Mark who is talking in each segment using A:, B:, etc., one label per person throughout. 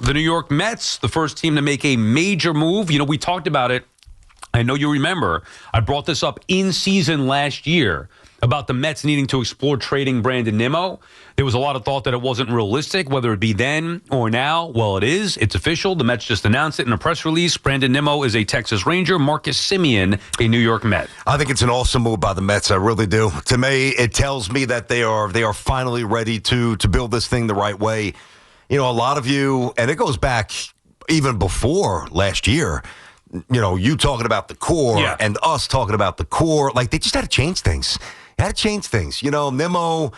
A: the New York Mets, the first team to make a major move. You know, we talked about it. I know you remember. I brought this up in season last year about the Mets needing to explore trading Brandon Nimmo. There was a lot of thought that it wasn't realistic, whether it be then or now. Well, it is. It's official. The Mets just announced it in a press release. Brandon Nimmo is a Texas Ranger. Marcus Semien, a New York Met.
B: I think it's an awesome move by the Mets. I really do. To me, it tells me that they are finally ready to build this thing the right way. You know, a lot of you, and it goes back even before last year, you know, you talking about the core and us talking about the core. Like, they just had to change things. You know, Nimmo,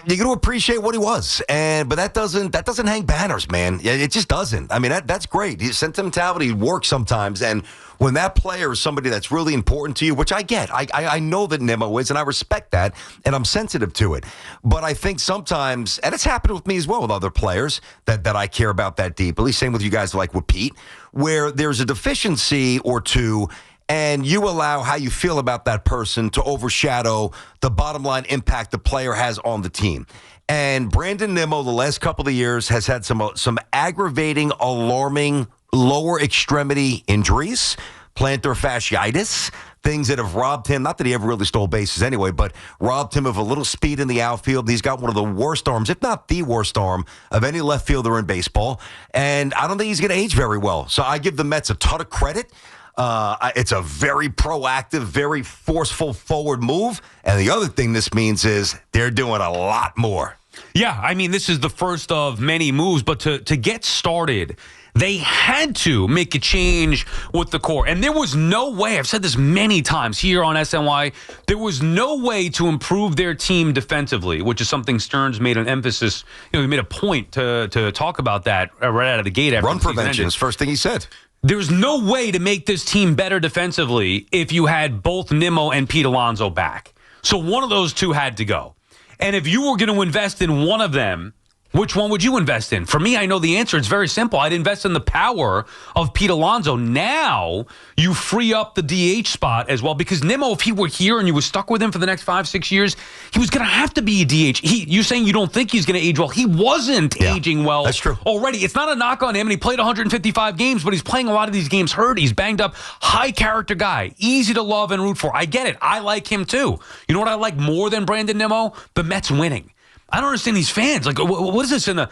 B: you're going to appreciate what he was, but that doesn't hang banners, man. It just doesn't. I mean, that's great. Sentimentality works sometimes, and when that player is somebody that's really important to you, which I get, I know that Nimmo is, and I respect that, and I'm sensitive to it. But I think sometimes, and it's happened with me as well with other players that I care about that deeply, same with you guys like with Pete, where there's a deficiency or two, and you allow how you feel about that person to overshadow the bottom line impact the player has on the team. And Brandon Nimmo, the last couple of years, has had some aggravating, alarming lower extremity injuries, plantar fasciitis, things that have robbed him, not that he ever really stole bases anyway, but robbed him of a little speed in the outfield. He's got one of the worst arms, if not the worst arm, of any left fielder in baseball. And I don't think he's going to age very well. So I give the Mets a ton of credit. It's a very proactive, very forceful forward move. And the other thing this means is they're doing a lot more.
A: Yeah, I mean, this is the first of many moves, but to get started, they had to make a change with the core. And there was no way, I've said this many times here on SNY, there was no way to improve their team defensively, which is something Stearns made an emphasis, he made a point to talk about that right out of the gate. After
B: Run prevention is the first thing he said.
A: There's no way to make this team better defensively if you had both Nimmo and Pete Alonso back. So one of those two had to go. And if you were going to invest in one of them, which one would you invest in? For me, I know the answer. It's very simple. I'd invest in the power of Pete Alonso. Now you free up the DH spot as well, because Nimmo, if he were here and you were stuck with him for the next 5-6 years, he was going to have to be a DH. You're saying you don't think he's going to age well. He wasn't aging well.
B: That's true.
A: Already. It's not a knock on him, and he played 155 games, but he's playing a lot of these games hurt. He's banged up. High character guy. Easy to love and root for. I get it. I like him too. You know what I like more than Brandon Nimmo? The Mets winning. I don't understand these fans. Like, what is this in the...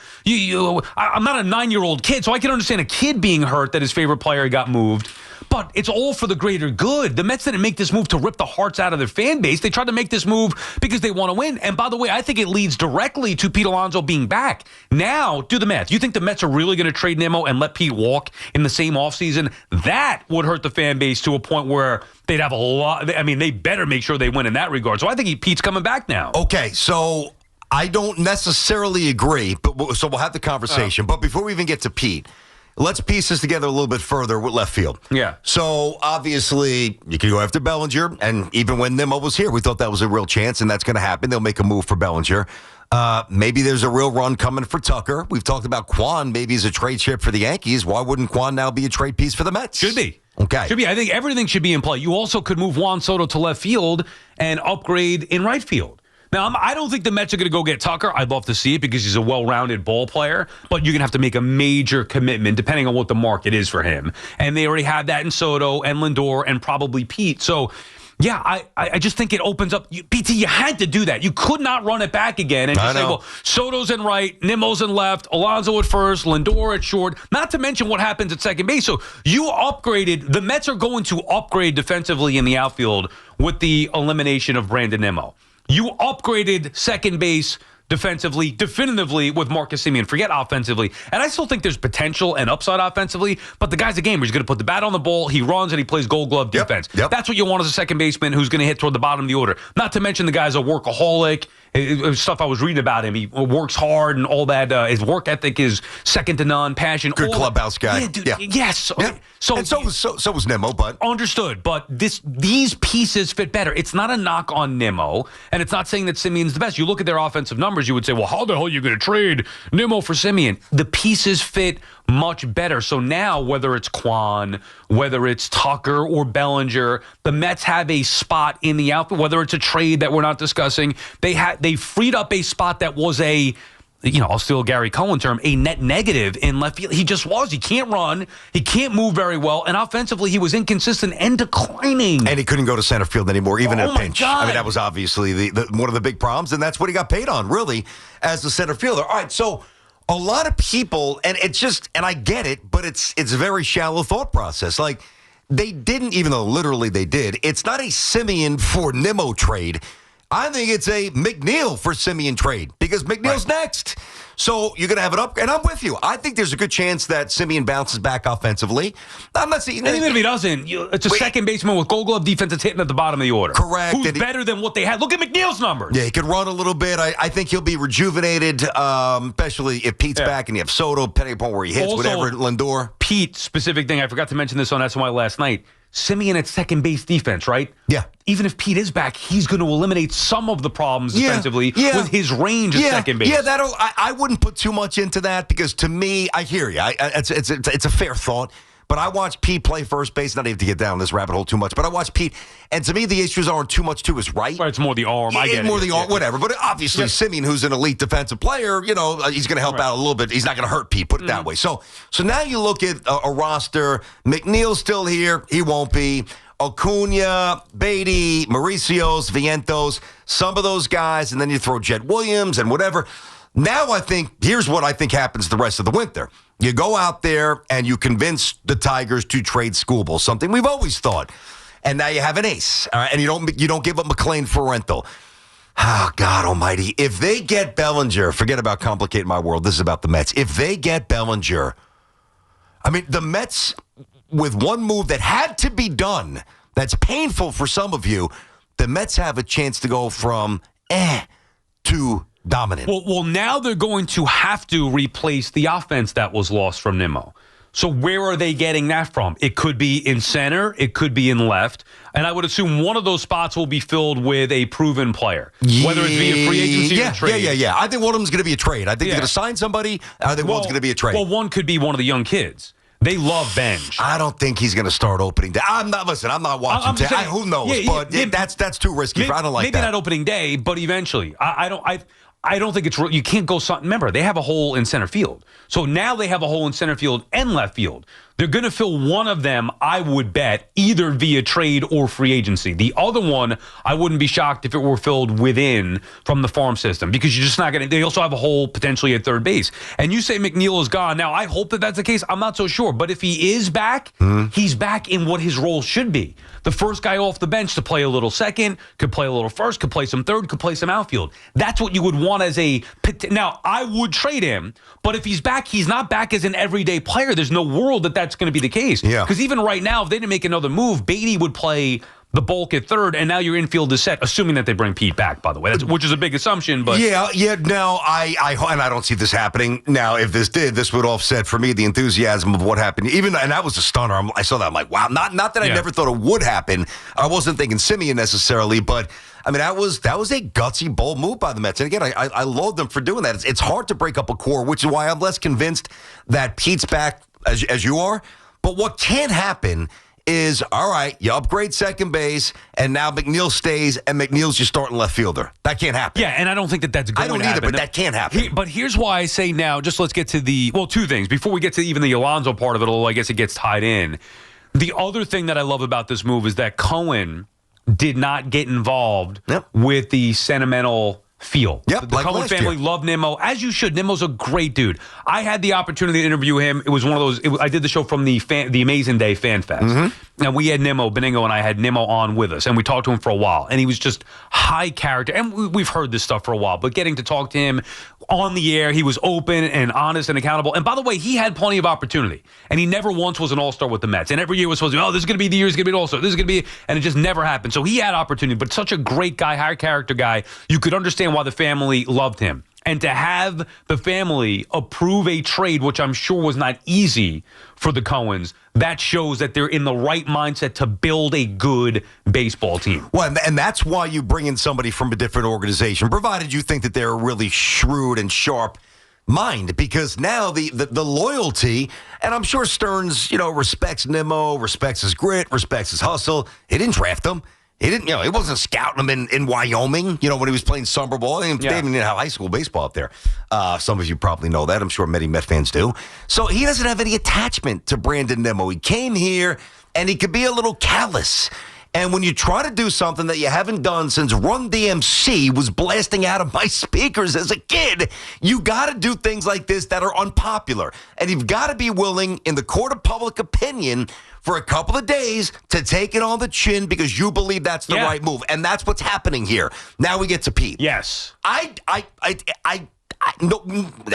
A: I'm not a 9-year-old kid, so I can understand a kid being hurt that his favorite player got moved. But it's all for the greater good. The Mets didn't make this move to rip the hearts out of their fan base. They tried to make this move because they want to win. And by the way, I think it leads directly to Pete Alonso being back. Now, do the math. You think the Mets are really going to trade Nimmo and let Pete walk in the same offseason? That would hurt the fan base to a point where they'd have a lot... I mean, they better make sure they win in that regard. So I think Pete's coming back now.
B: Okay, so... I don't necessarily agree, so we'll have the conversation. But before we even get to Pete, let's piece this together a little bit further with left field.
A: Yeah.
B: So, obviously, you can go after Bellinger, and even when Nimmo was here, we thought that was a real chance, and that's going to happen. They'll make a move for Bellinger. Maybe there's a real run coming for Tucker. We've talked about Kwan maybe as a trade chip for the Yankees. Why wouldn't Kwan now be a trade piece for the Mets?
A: Should be.
B: Okay.
A: Should be. I think everything should be in play. You also could move Juan Soto to left field and upgrade in right field. Now, I don't think the Mets are going to go get Tucker. I'd love to see it because he's a well-rounded ball player, but you're going to have to make a major commitment depending on what the market is for him. And they already have that in Soto and Lindor and probably Pete. So, yeah, I just think it opens up. BT, you had to do that. You could not run it back again and just say, well, Soto's in right, Nimmo's in left, Alonso at first, Lindor at short, not to mention what happens at second base. So you upgraded. The Mets are going to upgrade defensively in the outfield with the elimination of Brandon Nimmo. You upgraded second base defensively, definitively with Marcus Semien. Forget offensively. And I still think there's potential and upside offensively, but the guy's a gamer. He's going to put the bat on the ball, he runs, and he plays gold glove defense.
B: Yep.
A: That's what you want as a second baseman who's going to hit toward the bottom of the order. Not to mention the guy's a workaholic. Stuff I was reading about him. He works hard and all that. His work ethic is second to none. Passion.
B: Good clubhouse guy.
A: Yeah, dude.
B: Yeah.
A: Yes.
B: Yeah. So was Nimmo, but
A: understood. But these pieces fit better. It's not a knock on Nimmo, and it's not saying that Semien's the best. You look at their offensive numbers, you would say, well, how the hell are you going to trade Nimmo for Semien? The pieces fit much better. So now, whether it's Kwan, whether it's Tucker or Bellinger, the Mets have a spot in the outfield. Whether it's a trade that we're not discussing, they freed up a spot that was a I'll steal a Gary Cohen term, a net negative in left field. He just was. He can't run. He can't move very well. And offensively, he was inconsistent and declining.
B: And he couldn't go to center field anymore, even in a pinch.
A: God.
B: I mean, that was obviously one of the big problems, and that's what he got paid on, really, as the center fielder. All right, so a lot of people, and it's just, and I get it, but it's a very shallow thought process. Like, they didn't, even though literally they did, it's not a Simeon for Nimmo trade. I think it's a McNeil for Simeon trade because McNeil's next. So you're going to have it up. And I'm with you. I think there's a good chance that Simeon bounces back offensively. I'm not saying.
A: And even if he doesn't, it's a second baseman with Gold Glove defense that's hitting at the bottom of the order.
B: Correct.
A: Who's better than what they had? Look at McNeil's numbers.
B: Yeah, he could run a little bit. I think he'll be rejuvenated, especially if Pete's back and you have Soto, depending upon where he hits, also, whatever, Lindor.
A: Pete, specific thing. I forgot to mention this on SNY last night. Simeon at second base defense, right?
B: Yeah.
A: Even if Pete is back, he's going to eliminate some of the problems defensively with his range at second base.
B: Yeah, I wouldn't put too much into that because to me, I hear you. It's a fair thought. But I watch Pete play first base. Not even to get down this rabbit hole too much, but I watch Pete, and to me, the issues aren't too much to his right.
A: It's more the arm. I get it.
B: More the arm, whatever. But obviously, Simeon, who's an elite defensive player, he's going to help out a little bit. He's not going to hurt Pete. Put it that way. So now you look at a roster. McNeil's still here. He won't be. Acuna, Beatty, Mauricio's, Vientos, some of those guys, and then you throw Jet Williams and whatever. Now here's what I think happens the rest of the winter. You go out there and you convince the Tigers to trade Skubal, something we've always thought. And now you have an ace, all right? And you don't give up McLean for rental. Oh, God almighty. If they get Bellinger, forget about complicating my world. This is about the Mets. If they get Bellinger, I mean, the Mets, with one move that had to be done, that's painful for some of you, the Mets have a chance to go from to dominant.
A: Well, now they're going to have to replace the offense that was lost from Nimmo. So where are they getting that from? It could be in center. It could be in left. And I would assume one of those spots will be filled with a proven player, whether it's via free agency or trade.
B: Yeah. I think one of them is going to be a trade. I think they're going to sign somebody. I think one's going to be a trade.
A: Well, one could be one of the young kids. They love Benj.
B: I don't think he's going to start opening day. I'm not watching. Who knows? But that's too risky. I don't like that.
A: Maybe not opening day, but eventually. I don't think it's you can't go. Remember, they have a hole in center field. So now they have a hole in center field and left field. They're going to fill one of them, I would bet, either via trade or free agency. The other one, I wouldn't be shocked if it were filled within from the farm system because you're just not going to. They also have a hole potentially at third base. And you say McNeil is gone. Now, I hope that that's the case. I'm not so sure. But if he is back, he's back in what his role should be. The first guy off the bench to play a little second, could play a little first, could play some third, could play some outfield. That's what you would want as a. Now, I would trade him, but if he's back, he's not back as an everyday player. There's no world that that's going to be the case.
B: Yeah.
A: Because even right now, if they didn't make another move, Beatty would play the bulk at third, and now your infield is set, assuming that they bring Pete back, by the way, which is a big assumption. But
B: yeah. Now, I don't see this happening. Now, if this did, this would offset for me the enthusiasm of what happened. And that was a stunner. I saw that. I'm like, wow. Not that I never thought it would happen. I wasn't thinking Simeon necessarily, but I mean, that was a gutsy, bold move by the Mets. And again, I love them for doing that. It's hard to break up a core, which is why I'm less convinced that Pete's back as you are. But what can happen is, all right, you upgrade second base, and now McNeil stays, and McNeil's your starting left fielder. That can't happen.
A: Yeah, and I don't think that's going to happen.
B: I don't either, but that can't happen.
A: But here's why I say now, just let's get to two things. Before we get to even the Alonso part of it, although I guess it gets tied in. The other thing that I love about this move is that Cohen did not get involved with the sentimental feel.
B: Yep,
A: the Cohen family loved Nimmo, as you should. Nimmo's a great dude. I had the opportunity to interview him. It was one of those. I did the show from the Amazing Day Fan Fest, and we had Nimmo, Beningo, and I had Nimmo on with us, and we talked to him for a while, and he was just high character. And we've heard this stuff for a while, but getting to talk to him on the air, he was open and honest and accountable. And by the way, he had plenty of opportunity, and he never once was an all-star with the Mets. And every year was supposed to be, this is going to be the year he's going to be an all-star. This is going to be, and it just never happened. So he had opportunity, but such a great guy, high character guy. You could understand why the family loved him. And to have the family approve a trade, which I'm sure was not easy for the Cohens, that shows that they're in the right mindset to build a good baseball team.
B: Well, and that's why you bring in somebody from a different organization, provided you think that they're a really shrewd and sharp mind, because now the loyalty, and I'm sure Stearns, respects Nimmo, respects his grit, respects his hustle. He didn't draft him. He didn't, he wasn't scouting him in Wyoming, when he was playing summer ball. They didn't even have high school baseball up there. Some of you probably know that. I'm sure many Met fans do. So he doesn't have any attachment to Brandon Nimmo. He came here, and he could be a little callous. And when you try to do something that you haven't done since Run DMC was blasting out of my speakers as a kid, you got to do things like this that are unpopular. And you've got to be willing, in the court of public opinion, for a couple of days to take it on the chin because you believe that's the right move. And that's what's happening here. Now we get to Pete.
A: Yes.
B: No,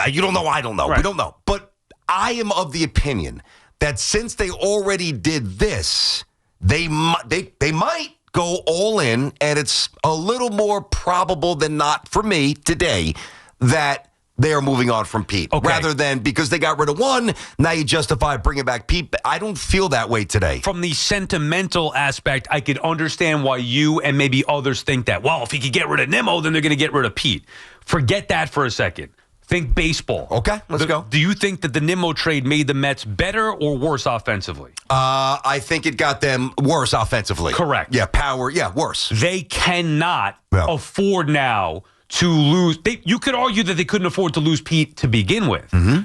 B: you don't know. I don't know.
A: Right.
B: We don't know. But I am of the opinion that since they already did this, they might go all in, and it's a little more probable than not for me today that they are moving on from Pete.
A: Okay.
B: Rather than because they got rid of one, now you justify bringing back Pete. I don't feel that way today.
A: From the sentimental aspect, I could understand why you and maybe others think that, well, if he could get rid of Nimmo, then they're going to get rid of Pete. Forget that for a second. Think baseball.
B: Okay, let's go.
A: Do you think that the Nimmo trade made the Mets better or worse offensively?
B: I think it got them worse offensively.
A: Correct.
B: Yeah, power. Yeah, worse.
A: They cannot afford now to lose. You could argue that they couldn't afford to lose Pete to begin with. Mm-hmm.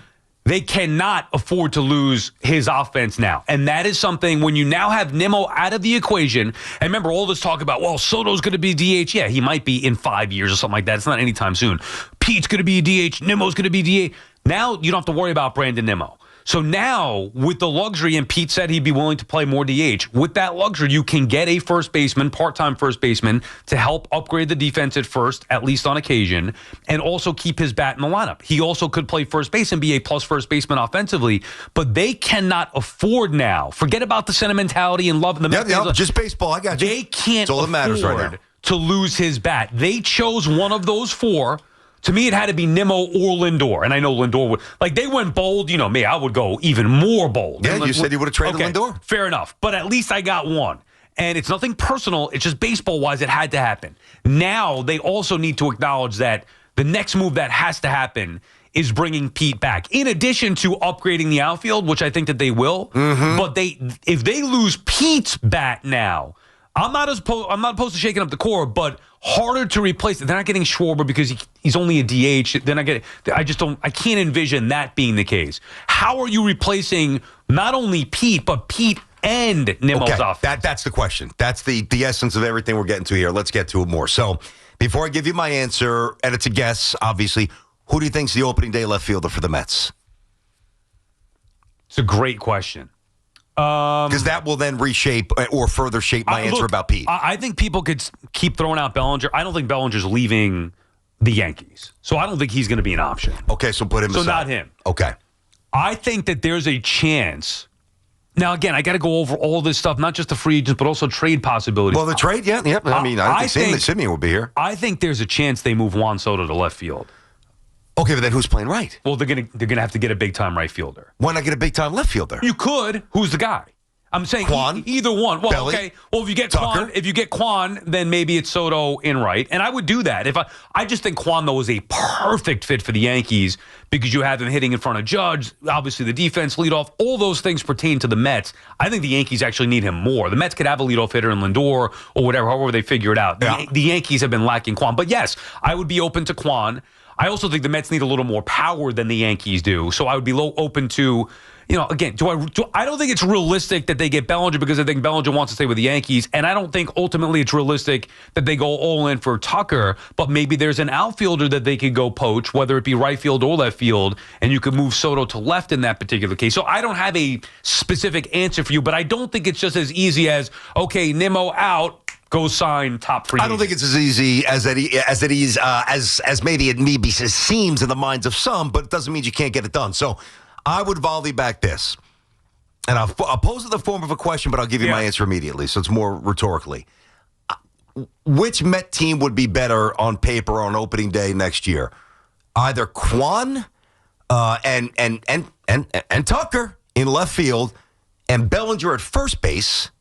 A: They cannot afford to lose his offense now. And that is something when you now have Nimmo out of the equation. And remember all this talk about, well, Soto's going to be DH. Yeah, he might be in 5 years or something like that. It's not anytime soon. Pete's going to be DH. Nimmo's going to be DH. Now you don't have to worry about Brandon Nimmo. So now, with the luxury, and Pete said he'd be willing to play more DH, with that luxury, you can get a first baseman, part-time first baseman, to help upgrade the defense at first, at least on occasion, and also keep his bat in the lineup. He also could play first base and be a plus first baseman offensively, but they cannot afford now. Forget about the sentimentality and love.
B: Just baseball. I got you.
A: They can't
B: That's all that matters right now.
A: To lose his bat. They chose one of those four. To me, it had to be Nimmo or Lindor. And I know Lindor would. They went bold. You know me, I would go even more bold.
B: Yeah, you said you would have traded Lindor.
A: Fair enough. But at least I got one. And it's nothing personal. It's just baseball-wise, it had to happen. Now, they also need to acknowledge that the next move that has to happen is bringing Pete back. In addition to upgrading the outfield, which I think that they will. Mm-hmm. But if they lose Pete's bat now, I'm not opposed to shaking up the core, but harder to replace it. They're not getting Schwarber because he's only a DH. They're not getting. I can't envision that being the case. How are you replacing not only Pete, but Pete and Nimmo's offense?
B: That's the question. That's the essence of everything we're getting to here. Let's get to it more. So before I give you my answer, and it's a guess, obviously, who do you think's the opening day left fielder for the Mets?
A: It's a great question.
B: Because that will then reshape or further shape my answer about Pete.
A: I think people could keep throwing out Bellinger. I don't think Bellinger's leaving the Yankees. So I don't think he's going to be an option.
B: Okay, so put him aside.
A: So not him.
B: Okay.
A: I think that there's a chance. Now, again, I got to go over all this stuff, not just the free agents, but also trade possibilities.
B: Well, the trade, yeah. I mean, I think Simeon will be here.
A: I think there's a chance they move Juan Soto to left field.
B: Okay, but then who's playing right?
A: Well, they're gonna have to get a big time right fielder.
B: Why not get a big time left fielder?
A: You could. Who's the guy? I'm saying
B: Quan?
A: Either one. Well,
B: Belly?
A: okay. Well, if you get Quan, then maybe it's Soto in right, and I would do that. If I just think Quan though is a perfect fit for the Yankees because you have him hitting in front of Judge. Obviously, the defense, leadoff, all those things pertain to the Mets. I think the Yankees actually need him more. The Mets could have a leadoff hitter in Lindor or whatever, however they figure it out.
B: Yeah.
A: The Yankees have been lacking Quan, but yes, I would be open to Quan. I also think the Mets need a little more power than the Yankees do, so I would be open to, again, I don't think it's realistic that they get Bellinger because I think Bellinger wants to stay with the Yankees, and I don't think ultimately it's realistic that they go all in for Tucker, but maybe there's an outfielder that they could go poach, whether it be right field or left field, and you could move Soto to left in that particular case. So I don't have a specific answer for you, but I don't think it's just as easy as, okay, Nimmo out, go sign top free agent.
B: I don't think it's as easy as maybe it seems in the minds of some, but it doesn't mean you can't get it done. So I would volley back this, and I'll pose it in the form of a question, but I'll give you my answer immediately, so it's more rhetorically. Which Met team would be better on paper on opening day next year? Either Quan and Tucker in left field and Bellinger at first base,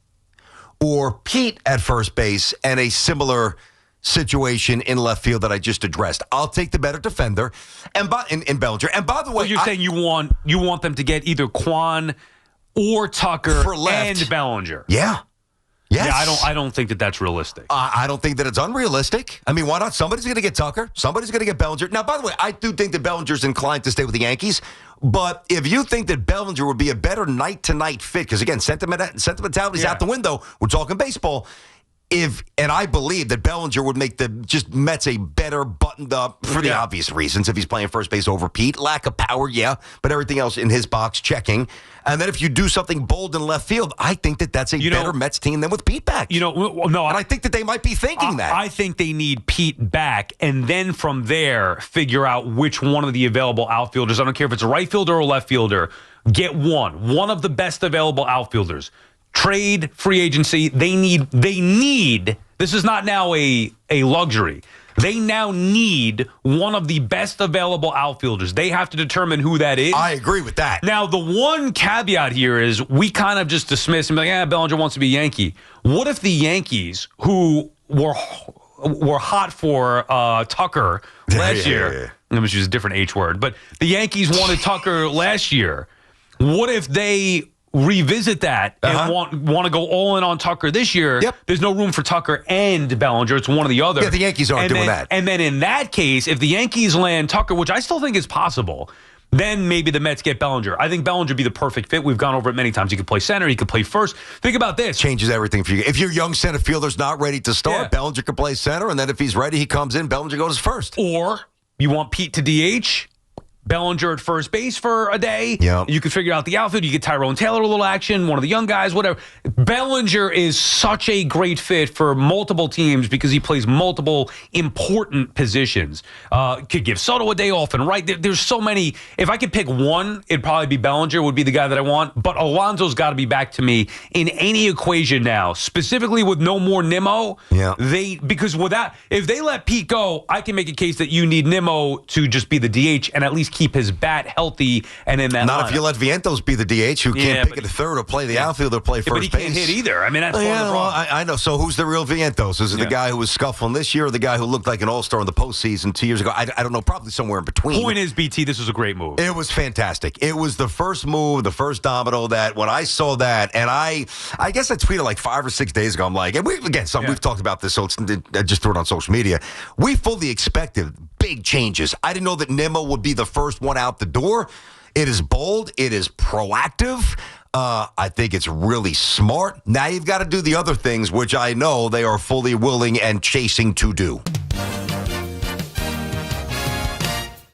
B: or Pete at first base and a similar situation in left field that I just addressed. I'll take the better defender in Bellinger. And by the way,
A: so you're saying you want them to get either Quan or Tucker
B: for left
A: and Bellinger.
B: Yeah. Yes.
A: Yeah, I don't think that that's realistic.
B: I don't think that it's unrealistic. I mean, why not? Somebody's going to get Tucker. Somebody's going to get Bellinger. Now, by the way, I do think that Bellinger's inclined to stay with the Yankees. But if you think that Bellinger would be a better night-to-night fit, because, again, sentimentality's out the window. We're talking baseball. And I believe that Bellinger would make the Mets a better buttoned up for the obvious reasons. If he's playing first base over Pete, lack of power, but everything else in his box checking. And then if you do something bold in left field, I think that that's a better Mets team than with Pete back. And I think that they might be thinking that.
A: I think they need Pete back, and then from there figure out which one of the available outfielders. I don't care if it's a right fielder or a left fielder. Get one of the best available outfielders. Trade, free agency, they need, this is not now a luxury. They now need one of the best available outfielders. They have to determine who that is.
B: I agree with that.
A: Now, the one caveat here is we kind of just dismiss and be like, Bellinger wants to be a Yankee. What if the Yankees, who were hot for Tucker last year, I'm going to use a different H word, but the Yankees wanted Tucker last year. What if they revisit that and want to go all in on Tucker this year? There's no room for Tucker and Bellinger. It's one or the other.
B: Yeah, the Yankees aren't doing that.
A: And then in that case, if the Yankees land Tucker, which I still think is possible, then maybe the Mets get Bellinger. I think Bellinger would be the perfect fit. We've gone over it many times. He could play center. He could play first. Think about this.
B: Changes everything for you. If your young center fielder's not ready to start, Bellinger could play center, and then if he's ready, he comes in, Bellinger goes first.
A: Or you want Pete to DH, Bellinger at first base for a day. You can figure out the outfield. You get Tyrone Taylor a little action, one of the young guys, whatever. Bellinger is such a great fit for multiple teams because he plays multiple important positions. Could give Soto a day off and there's so many. If I could pick one, it'd probably be Bellinger would be the guy that I want. But Alonso's got to be back to me in any equation now, specifically with no more Nimmo. Because if they let Pete go, I can make a case that you need Nimmo to just be the DH and at least keep his bat healthy and in that
B: Not if you let Vientos be the DH, who can't pick it a third or play the outfield or play first base.
A: But he can't hit either. I mean, that's part of the problem.
B: I know. So who's the real Vientos? Is it the guy who was scuffling this year or the guy who looked like an all-star in the postseason 2 years ago? I don't know. Probably somewhere in between.
A: Point is, BT, this was a great move.
B: It was fantastic. It was the first move, the first domino that when I saw that, and I guess I tweeted like 5 or 6 days ago, I'm like, and we've talked about this, so I just threw it on social media. We fully expected big changes. I didn't know that Nimmo would be the first one out the door. It is bold. It is proactive. I think it's really smart. Now you've got to do the other things, which I know they are fully willing and chasing to do.